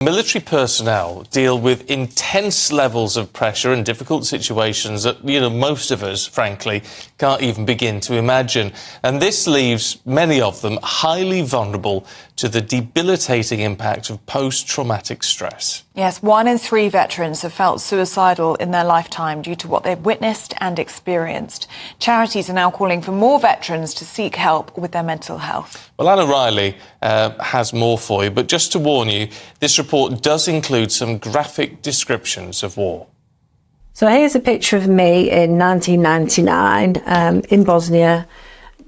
Military personnel deal with intense levels of pressure and difficult situations that, most of us, frankly, can't even begin to imagine. And this leaves many of them highly vulnerable to the debilitating impact of post-traumatic stress. Yes, 1 in 3 veterans have felt suicidal in their lifetime due to what they've witnessed and experienced. Charities are now calling for more veterans to seek help with their mental health. Well, Anna Riley has more for you, but just to warn you, this report does include some graphic descriptions of war. So here's a picture of me in 1999 in Bosnia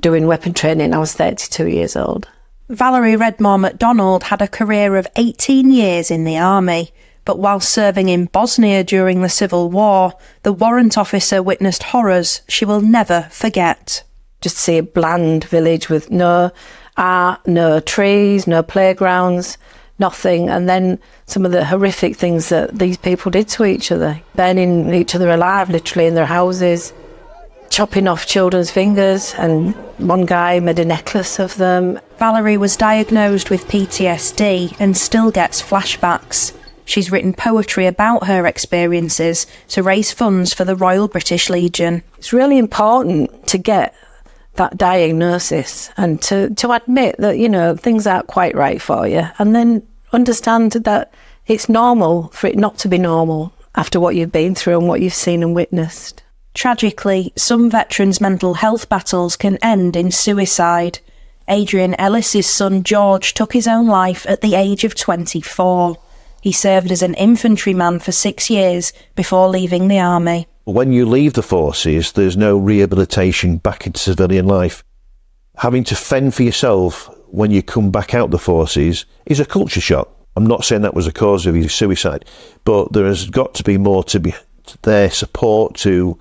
doing weapon training. I was 32 years old. Valerie Redmore MacDonald had a career of 18 years in the army, but while serving in Bosnia during the Civil War, the warrant officer witnessed horrors she will never forget. Just see a bland village with no art, no trees, no playgrounds, nothing. And then some of the horrific things that these people did to each other, burning each other alive, literally in their houses, chopping off children's fingers, and one guy made a necklace of them. Valerie was diagnosed with PTSD and still gets flashbacks. She's written poetry about her experiences to raise funds for the Royal British Legion. It's really important to get that diagnosis and to admit that, things aren't quite right for you, and then understand that it's normal for it not to be normal after what you've been through and what you've seen and witnessed. Tragically, some veterans' mental health battles can end in suicide. Adrian Ellis's son George took his own life at the age of 24. He served as an infantryman for 6 years before leaving the army. When you leave the forces, there's no rehabilitation back into civilian life. Having to fend for yourself when you come back out the forces is a culture shock. I'm not saying that was the cause of your suicide, but there has got to be more to be their support to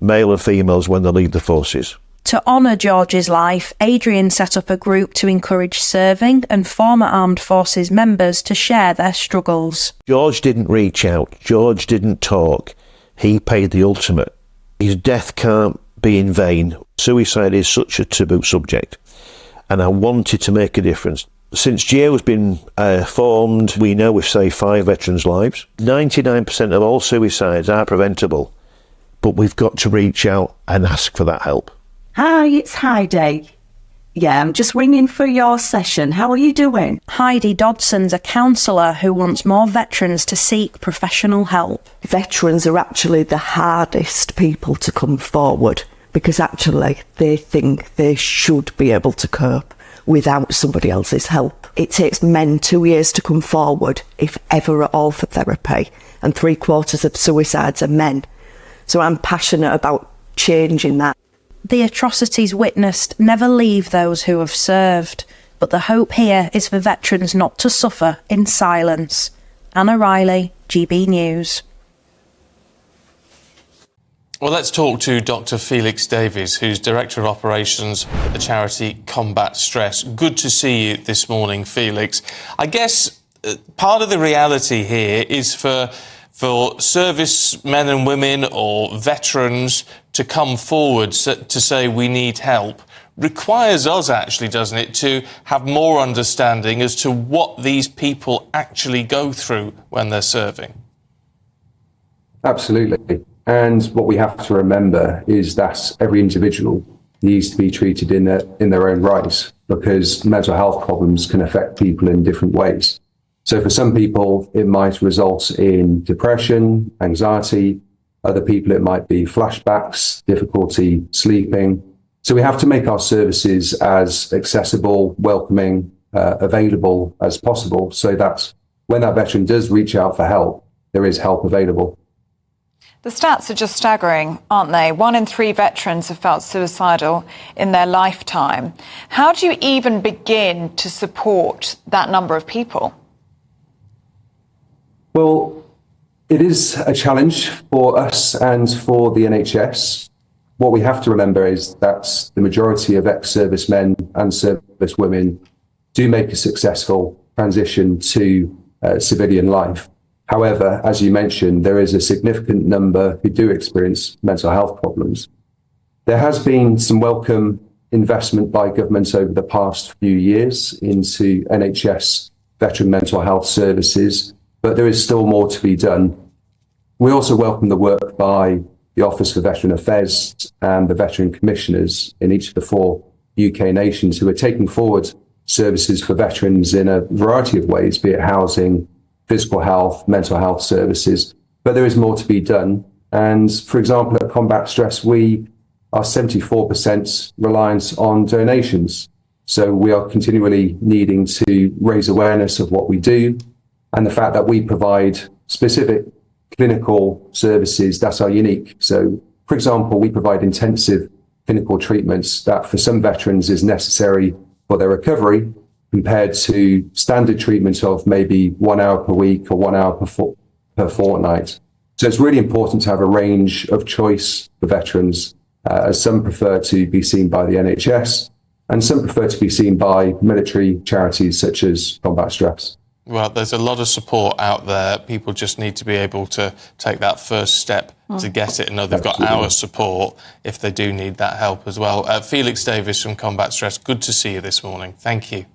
male and females when they leave the forces. To honour George's life, Adrian set up a group to encourage serving and former armed forces members to share their struggles. George didn't reach out. George didn't talk. He paid the ultimate. His death can't be in vain. Suicide is such a taboo subject, and I wanted to make a difference. Since GAO's been formed, we know we've saved 5 veterans' lives. 99% of all suicides are preventable, but we've got to reach out and ask for that help. Hi, it's Heidi. Yeah, I'm just ringing for your session. How are you doing? Heidi Dodson's a counsellor who wants more veterans to seek professional help. Veterans are actually the hardest people to come forward because actually they think they should be able to cope without somebody else's help. It takes men 2 years to come forward, if ever at all, for therapy, and 3/4 of suicides are men. So I'm passionate about changing that. The atrocities witnessed never leave those who have served, but the hope here is for veterans not to suffer in silence. Anna Riley, GB News. Well, let's talk to Dr. Felix Davies, who's Director of Operations at the charity Combat Stress. Good to see you this morning, Felix. I guess part of the reality here is for servicemen and women or veterans to come forward to say we need help requires us, actually, doesn't it, to have more understanding as to what these people actually go through when they're serving. Absolutely. And what we have to remember is that every individual needs to be treated in their own right, because mental health problems can affect people in different ways. So for some people, it might result in depression, anxiety. Other people, it might be flashbacks, difficulty sleeping. So we have to make our services as accessible, welcoming, available as possible, so that when that veteran does reach out for help, there is help available. The stats are just staggering, aren't they? 1 in 3 veterans have felt suicidal in their lifetime. How do you even begin to support that number of people? Well, it is a challenge for us and for the NHS. What we have to remember is that the majority of ex-servicemen and servicewomen do make a successful transition to civilian life. However, as you mentioned, there is a significant number who do experience mental health problems. There has been some welcome investment by government over the past few years into NHS veteran mental health services, but there is still more to be done. We also welcome the work by the Office for Veteran Affairs and the Veteran Commissioners in each of the 4 UK nations who are taking forward services for veterans in a variety of ways, be it housing, physical health, mental health services. But there is more to be done. And for example, at Combat Stress, we are 74% reliant on donations. So we are continually needing to raise awareness of what we do and the fact that we provide specific clinical services that are unique. So, for example, we provide intensive clinical treatments that for some veterans is necessary for their recovery compared to standard treatment of maybe 1 hour per week or 1 hour per fortnight. So it's really important to have a range of choice for veterans, as some prefer to be seen by the NHS and some prefer to be seen by military charities such as Combat Stress. Well, there's a lot of support out there. People just need to be able to take that first step to get it and know they've got our support if they do need that help as well. Felix Davies from Combat Stress, good to see you this morning. Thank you.